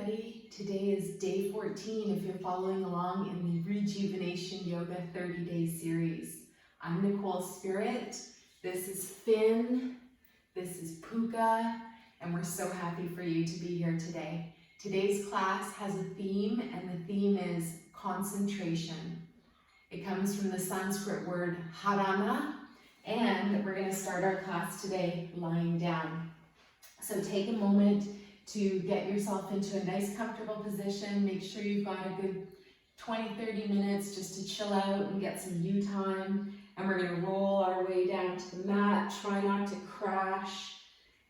everybody. Today is day 14 if you're following along in the Rejuvenation Yoga 30-day series. I'm Nicole Spirit, this is Finn, this is Puka, and we're so happy for you to be here today. Today's class has a theme, and the theme is concentration. It comes from the Sanskrit word Dhrana, and we're going to start our class today lying down. So take a moment to get yourself into a nice comfortable position. Make sure you've got a good 20-30 minutes just to chill out and get some you time. And we're going to roll our way down to the mat. Try not to crash.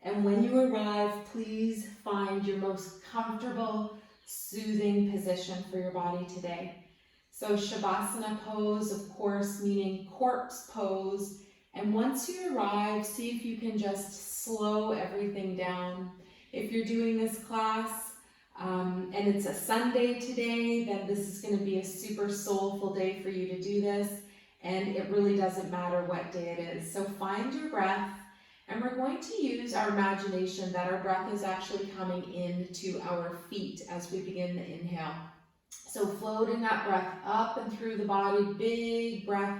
And when you arrive, please find your most comfortable, soothing position for your body today. So Savasana Pose, of course, meaning corpse pose. And once you arrive, see if you can just slow everything down. If you're doing this class and it's a Sunday today, then this is going to be a super soulful day for you to do this, and it really doesn't matter what day it is. So find your breath, and we're going to use our imagination that our breath is actually coming into our feet as we begin the inhale. So floating that breath up and through the body, big breath,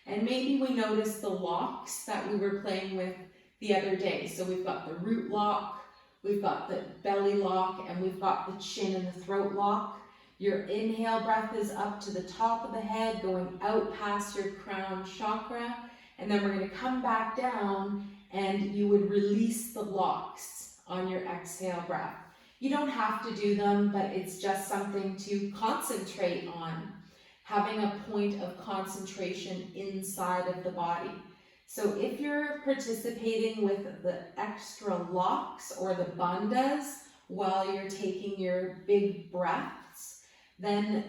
and maybe we notice the locks that we were playing with the other day. So we've got the root lock, we've got the belly lock, and we've got the chin and the throat lock. Your inhale breath is up to the top of the head, going out past your crown chakra. And then we're going to come back down, and you would release the locks on your exhale breath. You don't have to do them, but it's just something to concentrate on, having a point of concentration inside of the body. So if you're participating with the extra locks or the bandhas while you're taking your big breaths, then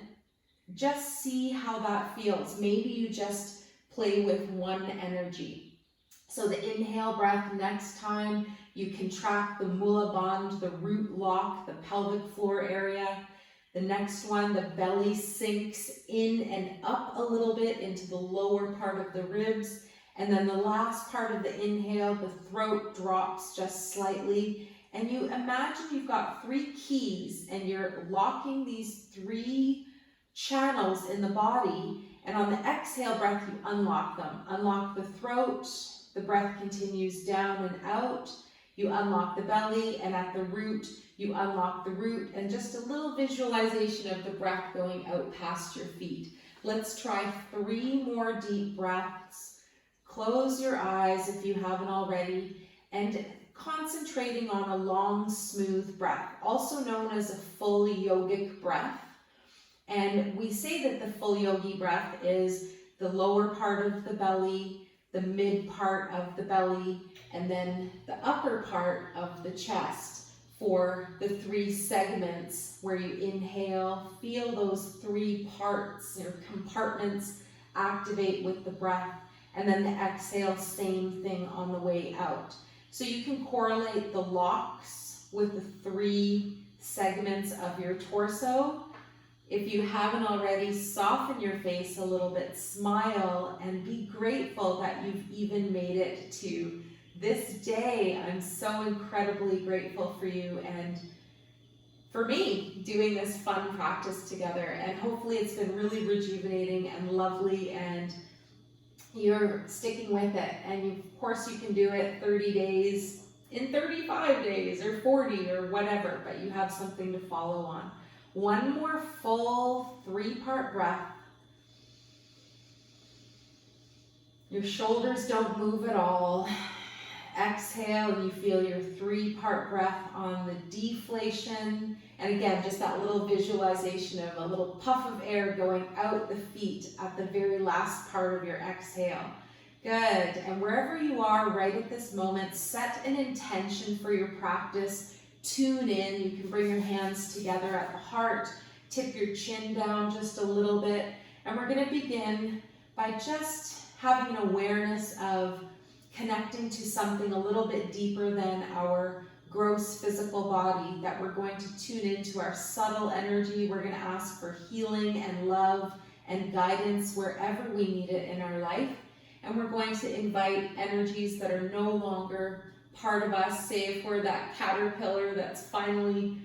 just see how that feels. Maybe you just play with one energy. So the inhale breath, next time you contract the mula bandha, the root lock, the pelvic floor area. The next one, the belly sinks in and up a little bit into the lower part of the ribs. And then the last part of the inhale, the throat drops just slightly. And you imagine you've got 3 keys and you're locking these 3 channels in the body. And on the exhale breath, you unlock them. Unlock the throat, the breath continues down and out. You unlock the belly, and at the root, you unlock the root. And just a little visualization of the breath going out past your feet. Let's try 3 more deep breaths. Close your eyes if you haven't already, and concentrating on a long, smooth breath, also known as a full yogic breath. And we say that the full yogi breath is the lower part of the belly, the mid part of the belly, and then the upper part of the chest for the 3 segments where you inhale. Feel those 3 parts or compartments activate with the breath. And then the exhale, same thing on the way out. So you can correlate the locks with the 3 segments of your torso. If you haven't already, soften your face a little bit, smile, and be grateful that you've even made it to this day. I'm so incredibly grateful for you and for me doing this fun practice together. And hopefully it's been really rejuvenating and lovely, and you're sticking with it. And of course you can do it 30 days, in 35 days, or 40, or whatever, but you have something to follow on. One more full 3-part breath. Your shoulders don't move at all. Exhale, and you feel your 3-part breath on the deflation. And again, just that little visualization of a little puff of air going out the feet at the very last part of your exhale. Good. And wherever you are right at this moment, set an intention for your practice. Tune in. You can bring your hands together at the heart. Tip your chin down just a little bit. And we're going to begin by just having an awareness of connecting to something a little bit deeper than our gross physical body, that we're going to tune into our subtle energy. We're going to ask for healing and love and guidance wherever we need it in our life. And we're going to invite energies that are no longer part of us, say if we're that caterpillar that's finally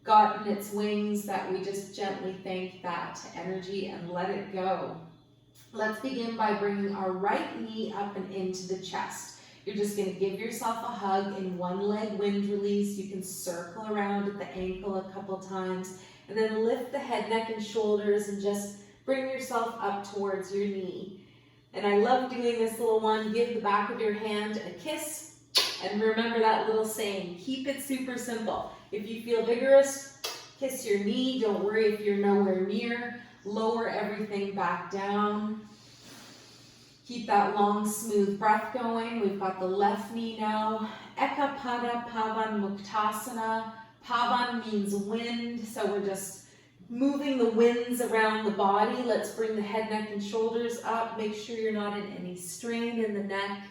gotten its wings that we just gently thank that energy and let it go. Let's begin by bringing our right knee up and into the chest. You're just going to give yourself a hug in one leg wind release. You can circle around at the ankle a couple times and then lift the head, neck, and shoulders and just bring yourself up towards your knee. And I love doing this little one. Give the back of your hand a kiss and remember that little saying. Keep it super simple. If you feel vigorous, kiss your knee. Don't worry if you're nowhere near. Lower everything back down. Keep that long, smooth breath going. We've got the left knee now. Eka Pada Pavan Muktasana. Pavan means wind, so we're just moving the winds around the body. Let's bring the head, neck, and shoulders up. Make sure you're not in any strain in the neck.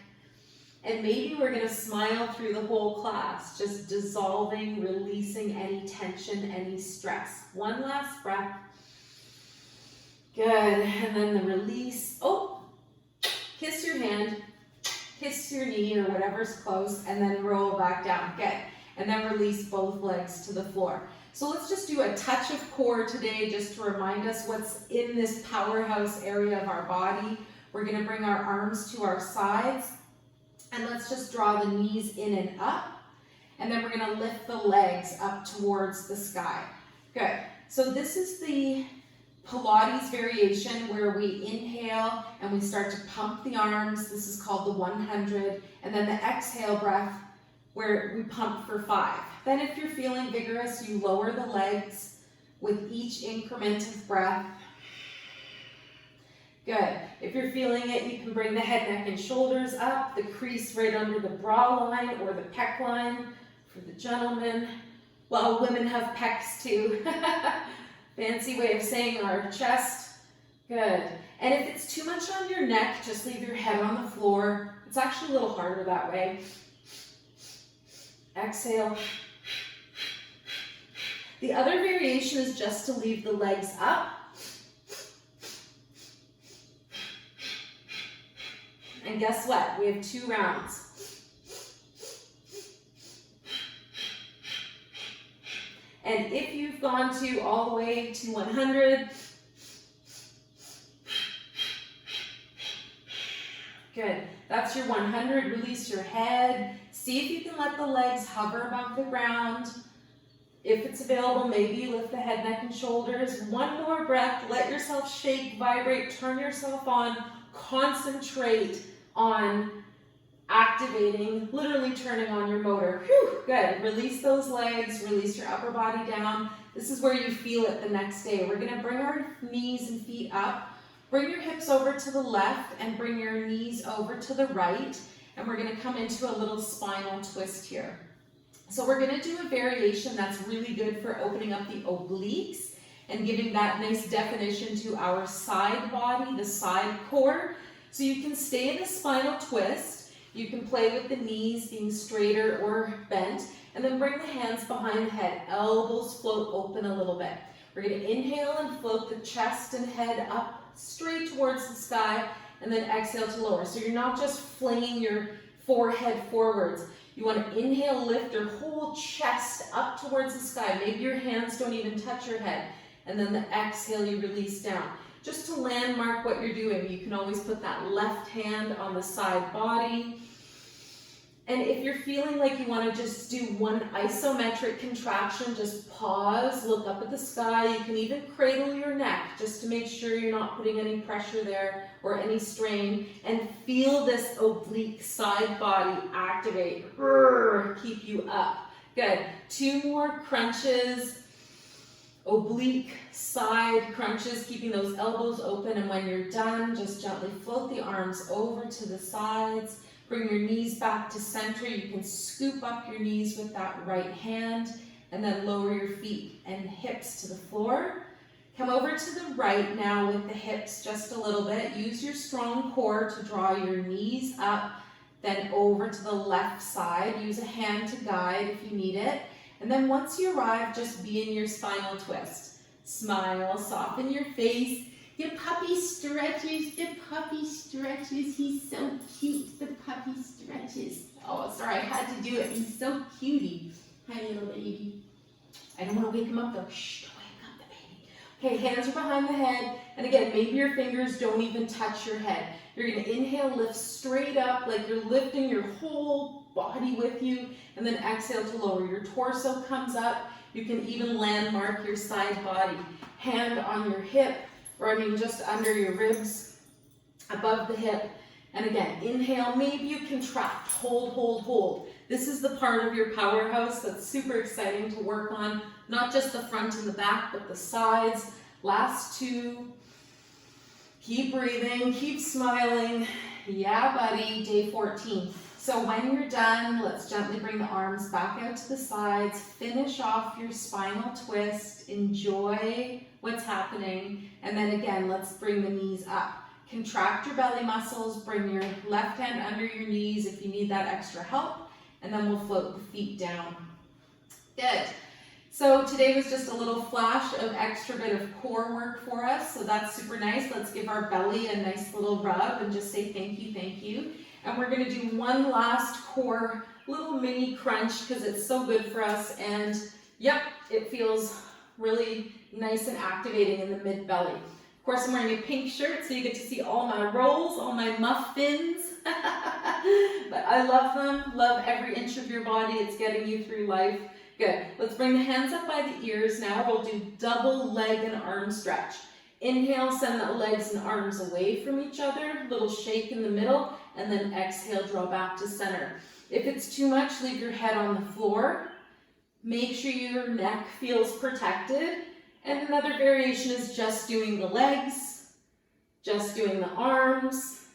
And maybe we're going to smile through the whole class, just dissolving, releasing any tension, any stress. One last breath. Good. And then the release. Oh, kiss your hand, kiss your knee or whatever's close, and then roll back down. Good. And then release both legs to the floor. So let's just do a touch of core today just to remind us what's in this powerhouse area of our body. We're going to bring our arms to our sides. And let's just draw the knees in and up. And then we're going to lift the legs up towards the sky. Good. So this is the Pilates variation where we inhale and we start to pump the arms. This is called the 100. And then the exhale breath where we pump for 5. Then if you're feeling vigorous, you lower the legs with each increment of breath. Good. If you're feeling it, you can bring the head, neck, and shoulders up, the crease right under the bra line or the pec line for the gentlemen. Well, women have pecs too. Fancy way of saying our chest. Good. And if it's too much on your neck, just leave your head on the floor. It's actually a little harder that way. Exhale. The other variation is just to leave the legs up. And guess what? We have 2 rounds. And if you've gone to all the way to 100, good. That's your 100. Release your head. See if you can let the legs hover above the ground. If it's available, maybe lift the head, neck, and shoulders. One more breath. Let yourself shake, vibrate, turn yourself on. Concentrate on activating, literally turning on your motor. Whew, good. Release those legs, release your upper body down. This is where you feel it the next day. We're going to bring our knees and feet up. Bring your hips over to the left and bring your knees over to the right. And we're going to come into a little spinal twist here. So we're going to do a variation that's really good for opening up the obliques and giving that nice definition to our side body, the side core. So you can stay in a spinal twist. You can play with the knees being straighter or bent. And then bring the hands behind the head. Elbows float open a little bit. We're going to inhale and float the chest and head up straight towards the sky. And then exhale to lower. So you're not just flinging your forehead forwards. You want to inhale, lift your whole chest up towards the sky. Maybe your hands don't even touch your head. And then the exhale, you release down. Just to landmark what you're doing, you can always put that left hand on the side body. And if you're feeling like you want to just do one isometric contraction, just pause, look up at the sky. You can even cradle your neck just to make sure you're not putting any pressure there or any strain. And feel this oblique side body activate. Keep you up. Good. 2 more crunches. Oblique side crunches, keeping those elbows open. And when you're done, just gently float the arms over to the sides. Bring your knees back to center. You can scoop up your knees with that right hand and then lower your feet and hips to the floor. Come over to the right now with the hips just a little bit. Use your strong core to draw your knees up, then over to the left side. Use a hand to guide if you need it. And then once you arrive, just be in your spinal twist. Smile, soften your face. The puppy stretches, the puppy stretches. He's so cute, the puppy stretches. Oh, sorry, I had to do it. He's so cutie. Hi, little baby. I don't want to wake him up though. Shh, don't wake up the baby. Okay, hands are behind the head. And again, maybe your fingers don't even touch your head. You're going to inhale, lift straight up like you're lifting your whole body with you. And then exhale to lower. Your torso comes up. You can even landmark your side body. Hand on your hip, or just under your ribs, above the hip. And again, inhale, maybe you contract, hold, hold, hold. This is the part of your powerhouse that's super exciting to work on. Not just the front and the back, but the sides. Last two. Keep breathing, keep smiling. Yeah, buddy, day 14. So when you're done, let's gently bring the arms back out to the sides. Finish off your spinal twist. Enjoy what's happening. And then again, let's bring the knees up. Contract your belly muscles. Bring your left hand under your knees if you need that extra help. And then we'll float the feet down. Good. So today was just a little flash of extra bit of core work for us. So that's super nice. Let's give our belly a nice little rub and just say thank you, thank you. And we're going to do one last core little mini crunch because it's so good for us. And yep, it feels really nice and activating in the mid belly. Of course, I'm wearing a pink shirt, so you get to see all my rolls, all my muffins. But I love them. Love every inch of your body. It's getting you through life. Good. Let's bring the hands up by the ears now. We'll do double leg and arm stretch. Inhale, send the legs and arms away from each other. Little shake in the middle. And then exhale, draw back to center. If it's too much, leave your head on the floor. Make sure your neck feels protected. And another variation is just doing the legs, just doing the arms.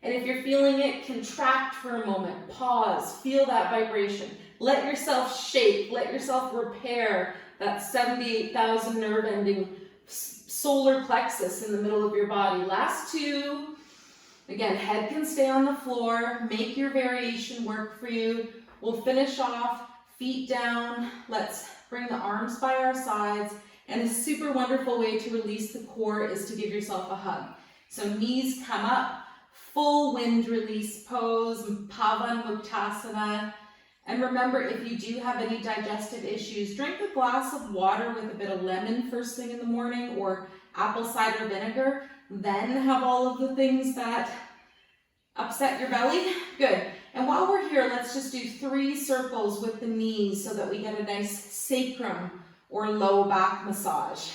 And if you're feeling it, contract for a moment. Pause. Feel that vibration. Let yourself shake. Let yourself repair that 78,000 nerve ending solar plexus in the middle of your body. Last two. Again, head can stay on the floor. Make your variation work for you. We'll finish off, feet down. Let's bring the arms by our sides. And a super wonderful way to release the core is to give yourself a hug. So knees come up, full wind release pose, Pavanmuktasana. And remember, if you do have any digestive issues, drink a glass of water with a bit of lemon first thing in the morning or apple cider vinegar. Then have all of the things that upset your belly. Good. And while we're here, let's just do 3 circles with the knees so that we get a nice sacrum or low back massage.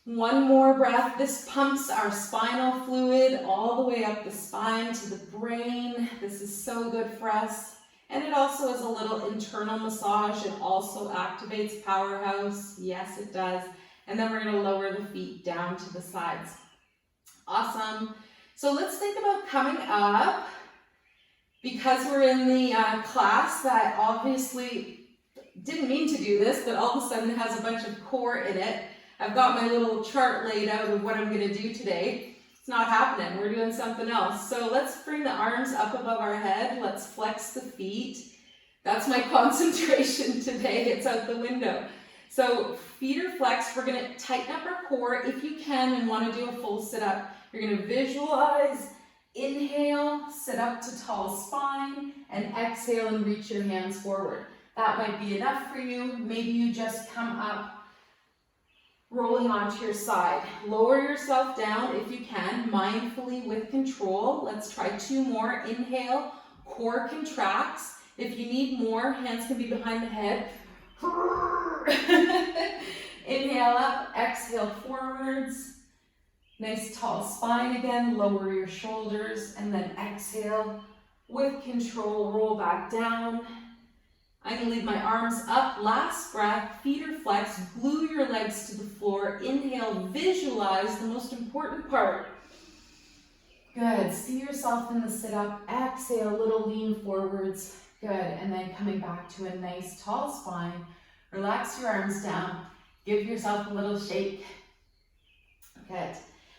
One more breath. This pumps our spinal fluid all the way up the spine to the brain. This is so good for us. And it also is a little internal massage. It also activates powerhouse. Yes, it does. And then we're going to lower the feet down to the sides. Awesome. So let's think about coming up. Because we're in the class that obviously didn't mean to do this, but all of a sudden has a bunch of core in it. I've got my little chart laid out of what I'm going to do today. It's not happening. We're doing something else. So let's bring the arms up above our head. Let's flex the feet. That's my concentration today. It's out the window. So feet are flexed. We're going to tighten up our core. If you can and want to do a full sit-up, you're going to visualize, inhale, sit up to tall spine, and exhale and reach your hands forward. That might be enough for you. Maybe you just come up, rolling onto your side. Lower yourself down if you can, mindfully with control. Let's try 2 more. Inhale, core contracts. If you need more, hands can be behind the head. Inhale up, exhale forwards. Nice tall spine again. Lower your shoulders and then exhale with control. Roll back down. I'm going to leave my arms up. Last breath, feet are flexed. Glue your legs to the floor. Inhale, visualize the most important part. Good. See yourself in the sit-up. Exhale, a little lean forwards. Good. And then coming back to a nice tall spine. Relax your arms down. Give yourself a little shake. Good.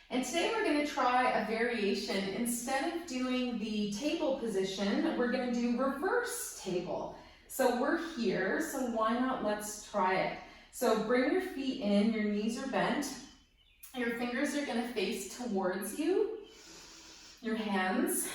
And today we're going to try a variation. Instead of doing the table position, we're going to do reverse table. So we're here, so why not let's try it. So bring your feet in, your knees are bent. Your fingers are going to face towards you. Your hands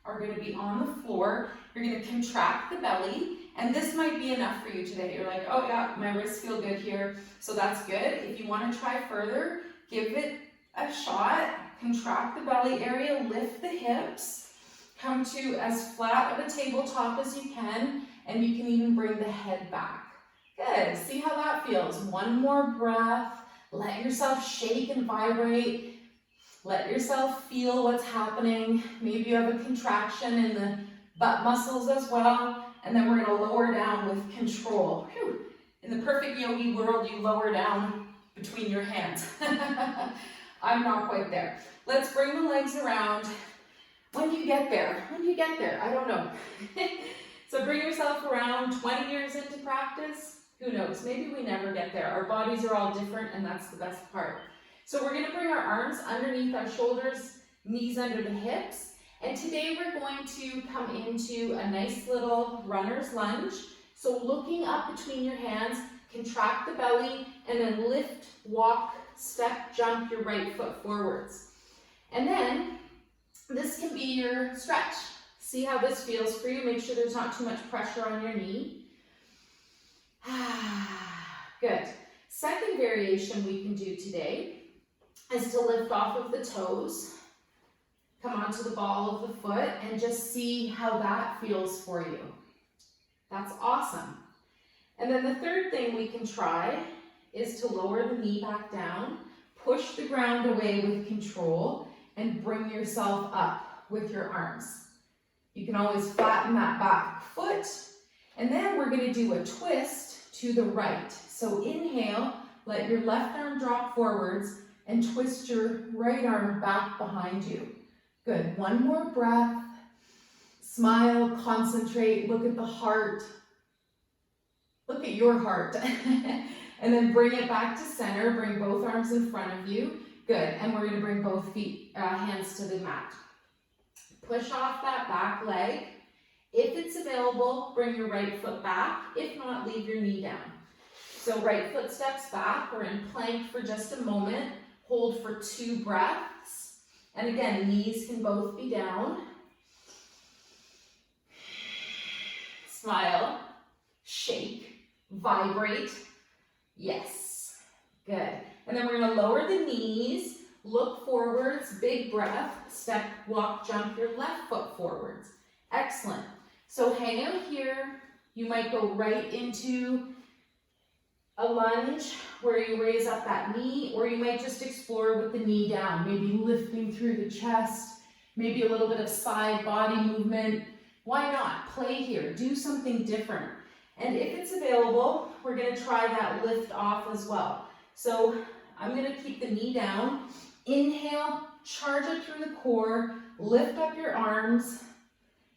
are going to be on the floor. You're going to contract the belly And this might be enough for you today. You're like, oh yeah, my wrists feel good here, so that's good. If you want to try further, give it a shot. Contract the belly area, lift the hips, come to as flat of a tabletop as you can, and you can even bring the head back. Good, see how that feels. One more breath. Let yourself shake and vibrate. Let yourself feel what's happening. Maybe you have a contraction in the butt muscles as well. And then we're gonna lower down with control. Whew. In the perfect yogi world, you lower down between your hands. I'm not quite there. Let's bring the legs around. When do you get there? When do you get there? I don't know. So bring yourself around. 20 years into practice, who knows? Maybe we never get there. Our bodies are all different, and that's the best part. So we're gonna bring our arms underneath our shoulders, knees under the hips. And today we're going to come into a nice little runner's lunge. So looking up between your hands, contract the belly, and then lift, walk, step, jump your right foot forwards. And then this can be your stretch. See how this feels for you. Make sure there's not too much pressure on your knee. Good. Second variation we can do today is to lift off of the toes, come onto the ball of the foot, and just see how that feels for you. That's awesome. And then the third thing we can try is to lower the knee back down, push the ground away with control, and bring yourself up with your arms. You can always flatten that back foot, and then we're going to do a twist to the right. So inhale, let your left arm drop forwards, and twist your right arm back behind you. Good. One more breath. Smile, concentrate, look at the heart. Look at your heart. And then bring it back to center. Bring both arms in front of you. Good. And we're going to bring both hands to the mat. Push off that back leg. If it's available, bring your right foot back. If not, leave your knee down. So right foot steps back. We're in plank for just a moment. Hold for 2 breaths. And again, knees can both be down. Smile. Shake. Vibrate. Yes. Good. And then we're going to lower the knees, look forwards, big breath, step, walk, jump your left foot forwards. Excellent. So hang out here. You might go right into a lunge where you raise up that knee, or you might just explore with the knee down, maybe lifting through the chest, maybe a little bit of side body movement. Why not? Play here. Do something different. And if it's available, we're going to try that lift off as well. So I'm going to keep the knee down. Inhale, charge it through the core, lift up your arms,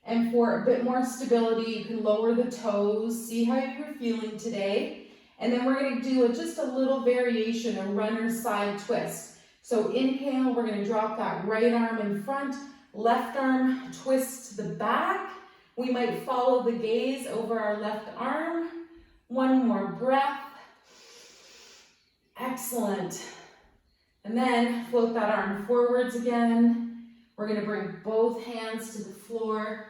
and for a bit more stability, you can lower the toes. See how you're feeling today. And then we're going to do just a little variation, a runner's side twist. So inhale, we're going to drop that right arm in front, left arm twist to the back. We might follow the gaze over our left arm. One more breath. Excellent. And then float that arm forwards again. We're going to bring both hands to the floor.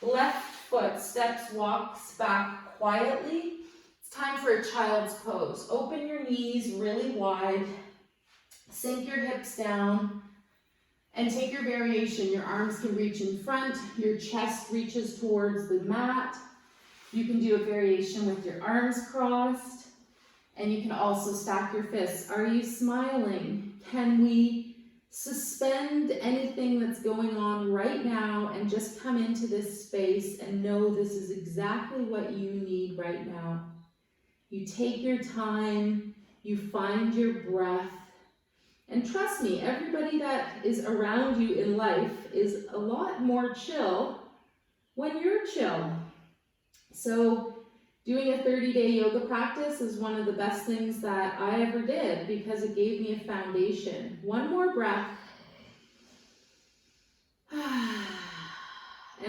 Left foot steps, walks back quietly. It's time for a child's pose. Open your knees really wide. Sink your hips down. And take your variation. Your arms can reach in front. Your chest reaches towards the mat. You can do a variation with your arms crossed. And you can also stack your fists. Are you smiling? Can we suspend anything that's going on right now and just come into this space and know this is exactly what you need right now? You take your time. You find your breath. And trust me, everybody that is around you in life is a lot more chill when you're chill. So doing a 30-day yoga practice is one of the best things that I ever did because it gave me a foundation. One more breath. And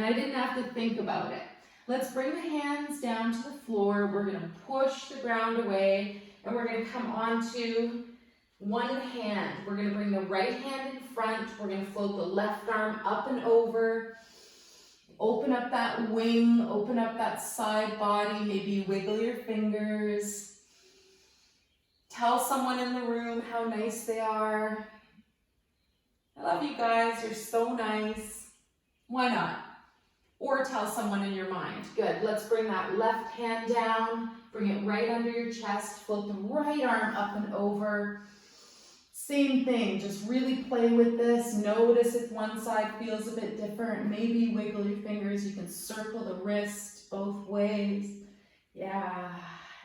I didn't have to think about it. Let's bring the hands down to the floor. We're going to push the ground away and we're going to come onto one hand. We're going to bring the right hand in front. We're going to float the left arm up and over Open up that wing, open up that side body, maybe wiggle your fingers. Tell someone in the room how nice they are. I love you guys, you're so nice. Why not? Or tell someone in your mind. Good, let's bring that left hand down, bring it right under your chest, float the right arm up and over. Same thing, just really play with this. Notice if one side feels a bit different. Maybe wiggle your fingers. You can circle the wrist both ways. Yeah.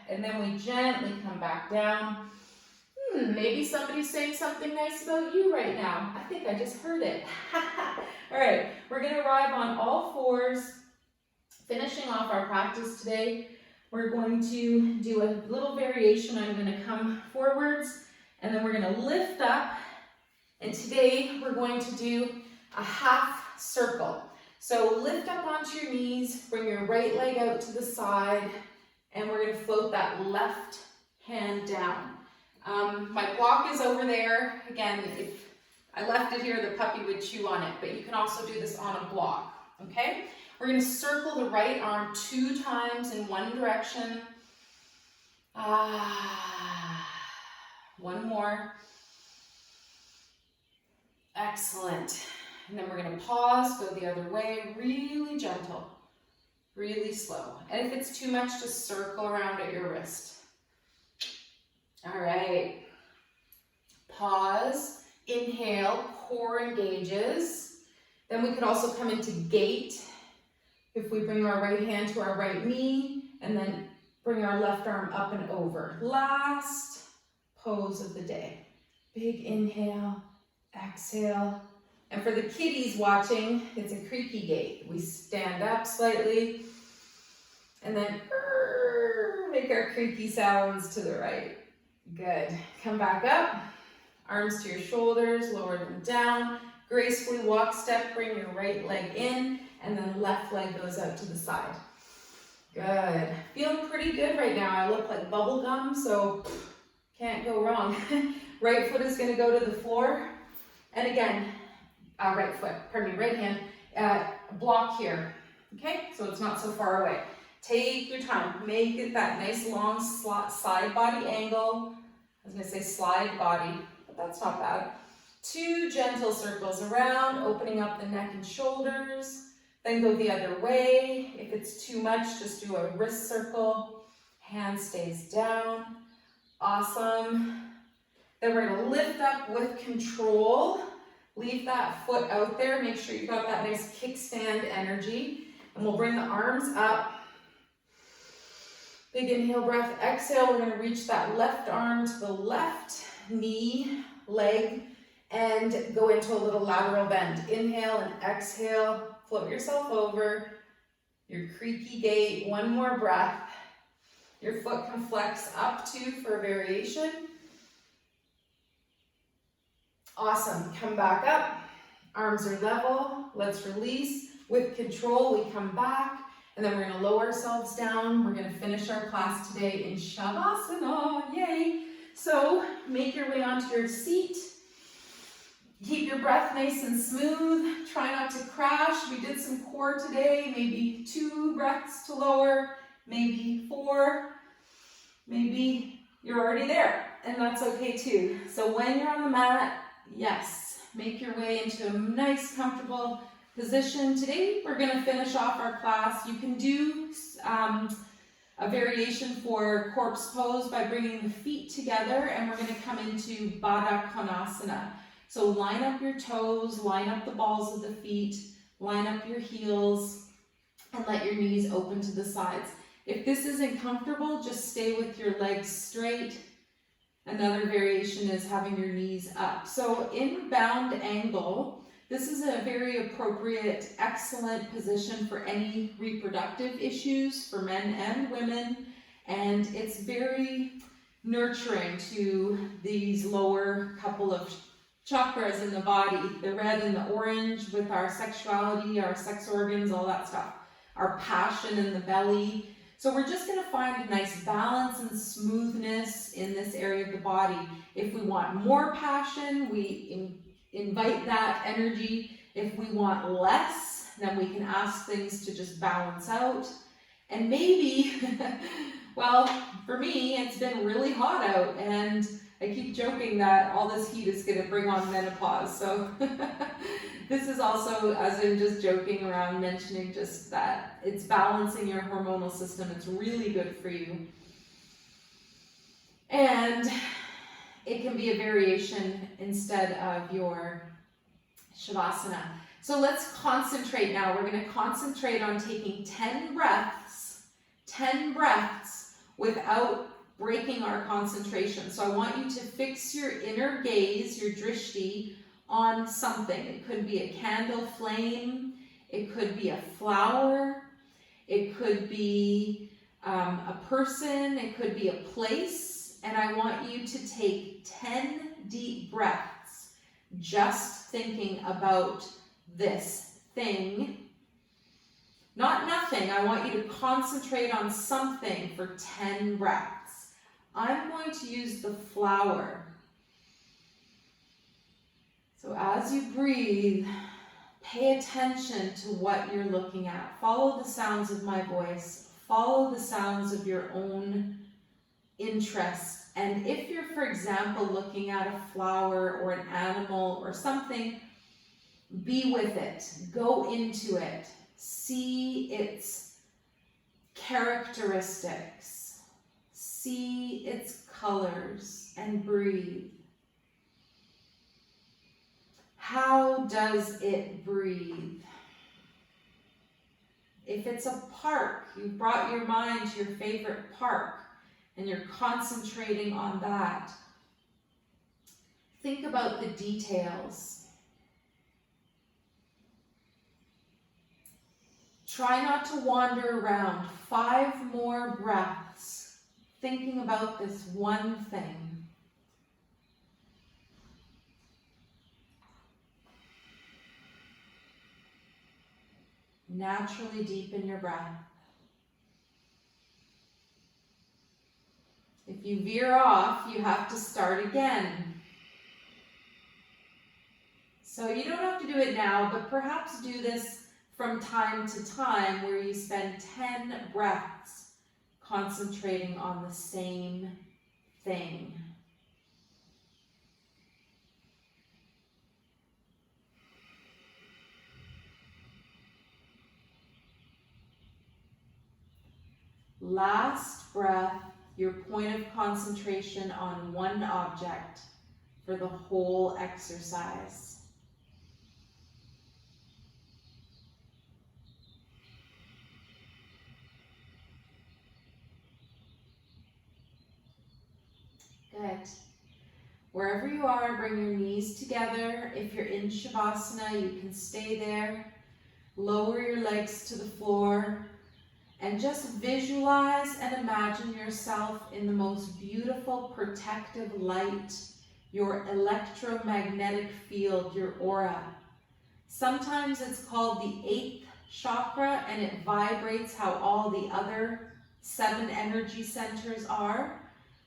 And then we gently come back down. Maybe somebody's saying something nice about you right now. I think I just heard it. All right, we're going to arrive on all fours. Finishing off our practice today, we're going to do a little variation. I'm going to come forwards, and then we're going to lift up. And today we're going to do a half circle. So lift up onto your knees, bring your right leg out to the side, and we're going to float that left hand down. My block is over there. Again, if I left it here, the puppy would chew on it, but you can also do this on a block, okay? We're going to circle the right arm 2 times in one direction. One more. Excellent. And then we're going to pause, go the other way, really gentle, really slow. And if it's too much, just circle around at your wrist. All right. Pause, inhale, core engages. Then we could also come into gate. If we bring our right hand to our right knee and then bring our left arm up and over. Last pose of the day. Big inhale, exhale. And for the kiddies watching, it's a creaky gait. We stand up slightly and then make our creaky sounds to the right. Good. Come back up. Arms to your shoulders, lower them down. Gracefully walk step, bring your right leg in, and then left leg goes out to the side. Good. Feeling pretty good right now. I look like bubble gum, so can't go wrong. Right foot is going to go to the floor. And again, right hand, block here. Okay, so it's not so far away. Take your time. Make it that nice long side body angle. I was going to say slide body, but that's not bad. 2 gentle circles around, opening up the neck and shoulders. Then go the other way. If it's too much, just do a wrist circle. Hand stays down. Awesome. Then we're going to lift up with control. Leave that foot out there. Make sure you've got that nice kickstand energy. And we'll bring the arms up. Big inhale breath. Exhale. We're going to reach that left arm to the left knee, leg, and go into a little lateral bend. Inhale and exhale. Float yourself over. Your creaky gait. One more breath. Your foot can flex up too for a variation. Awesome. Come back up. Arms are level. Let's release. With control, we come back. And then we're going to lower ourselves down. We're going to finish our class today in Savasana. Yay! So make your way onto your seat. Keep your breath nice and smooth. Try not to crash. We did some core today. Maybe 2 breaths to lower. Maybe 4. Maybe you're already there. And that's okay too. So when you're on the mat, yes, make your way into a nice, comfortable position. Today, we're going to finish off our class. You can do a variation for corpse pose by bringing the feet together, and we're going to come into Baddha Konasana. So line up your toes, line up the balls of the feet, line up your heels, and let your knees open to the sides. If this isn't comfortable, just stay with your legs straight. Another variation is having your knees up. So in bound angle, this is a very appropriate, excellent position for any reproductive issues for men and women, and it's very nurturing to these lower couple of chakras in the body, the red and the orange with our sexuality, our sex organs, all that stuff, our passion in the belly. So we're just going to find a nice balance and smoothness in this area of the body. If we want more passion, we invite that energy. If we want less, then we can ask things to just balance out. And maybe, well, for me, it's been really hot out, and I keep joking that all this heat is going to bring on menopause. So this is also, as I'm just joking around, mentioning just that it's balancing your hormonal system. It's really good for you. And it can be a variation instead of your Shavasana. So let's concentrate now. We're going to concentrate on taking 10 breaths without breaking our concentration. So I want you to fix your inner gaze, your drishti, on something. It could be a candle flame, it could be a flower, it could be a person, it could be a place, and I want you to take 10 deep breaths just thinking about this thing. Not nothing. I want you to concentrate on something for 10 breaths. I'm going to use the flower. So as you breathe, pay attention to what you're looking at. Follow the sounds of my voice. Follow the sounds of your own interest. And if you're, for example, looking at a flower or an animal or something, be with it. Go into it. See its characteristics. See its colors and breathe. How does it breathe? If it's a park, you've brought your mind to your favorite park and you're concentrating on that. Think about the details. Try not to wander around. 5 more breaths, thinking about this one thing. Naturally deepen your breath. If you veer off, you have to start again. So you don't have to do it now, but perhaps do this from time to time where you spend 10 breaths concentrating on the same thing. Last breath, your point of concentration on one object for the whole exercise. Good. Wherever you are, bring your knees together. If you're in Shavasana, you can stay there. Lower your legs to the floor and just visualize and imagine yourself in the most beautiful protective light, your electromagnetic field, your aura. Sometimes it's called the 8th chakra, and it vibrates how all the other 7 energy centers are.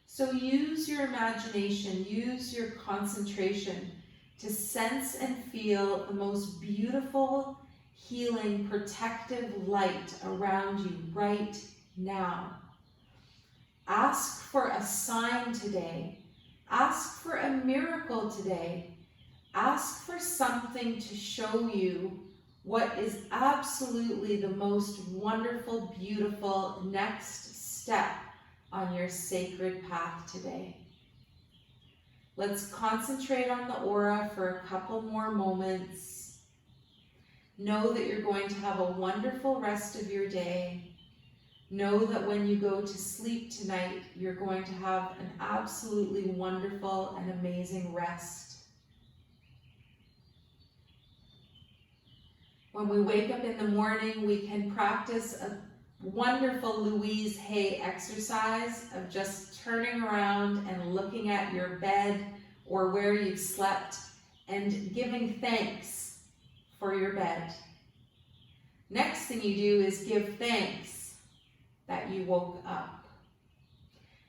So use your imagination, use your concentration to sense and feel the most beautiful, healing, protective light around you right now. Ask for a sign today. Ask for a miracle today. Ask for something to show you what is absolutely the most wonderful, beautiful next step on your sacred path today. Let's concentrate on the aura for a couple more moments. Know that you're going to have a wonderful rest of your day. Know that when you go to sleep tonight, you're going to have an absolutely wonderful and amazing rest. When we wake up in the morning, we can practice a wonderful Louise Hay exercise of just turning around and looking at your bed or where you've slept and giving thanks for your bed. Next thing you do is give thanks that you woke up.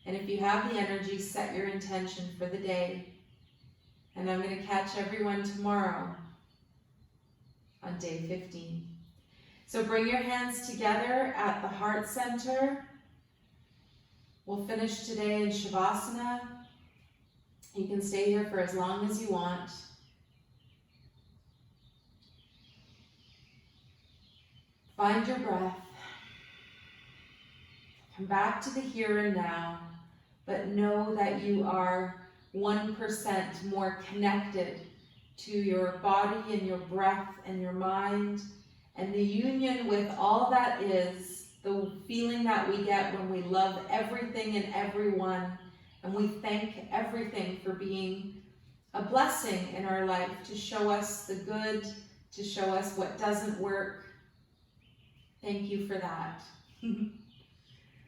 And if you have the energy, set your intention for the day. And I'm going to catch everyone tomorrow on day 15. So bring your hands together at the heart center. We'll finish today in Shavasana. You can stay here for as long as you want. Find your breath. Come back to the here and now, but know that you are 1% more connected to your body and your breath and your mind, and the union with all that is, the feeling that we get when we love everything and everyone, and we thank everything for being a blessing in our life to show us the good, to show us what doesn't work. Thank you for that.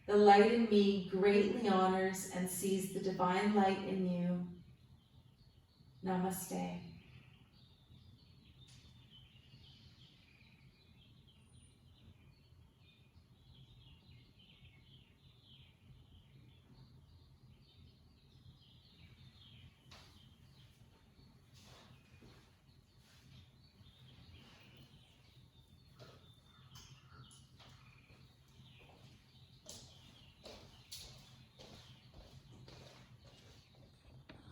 The light in me greatly honors and sees the divine light in you. Namaste.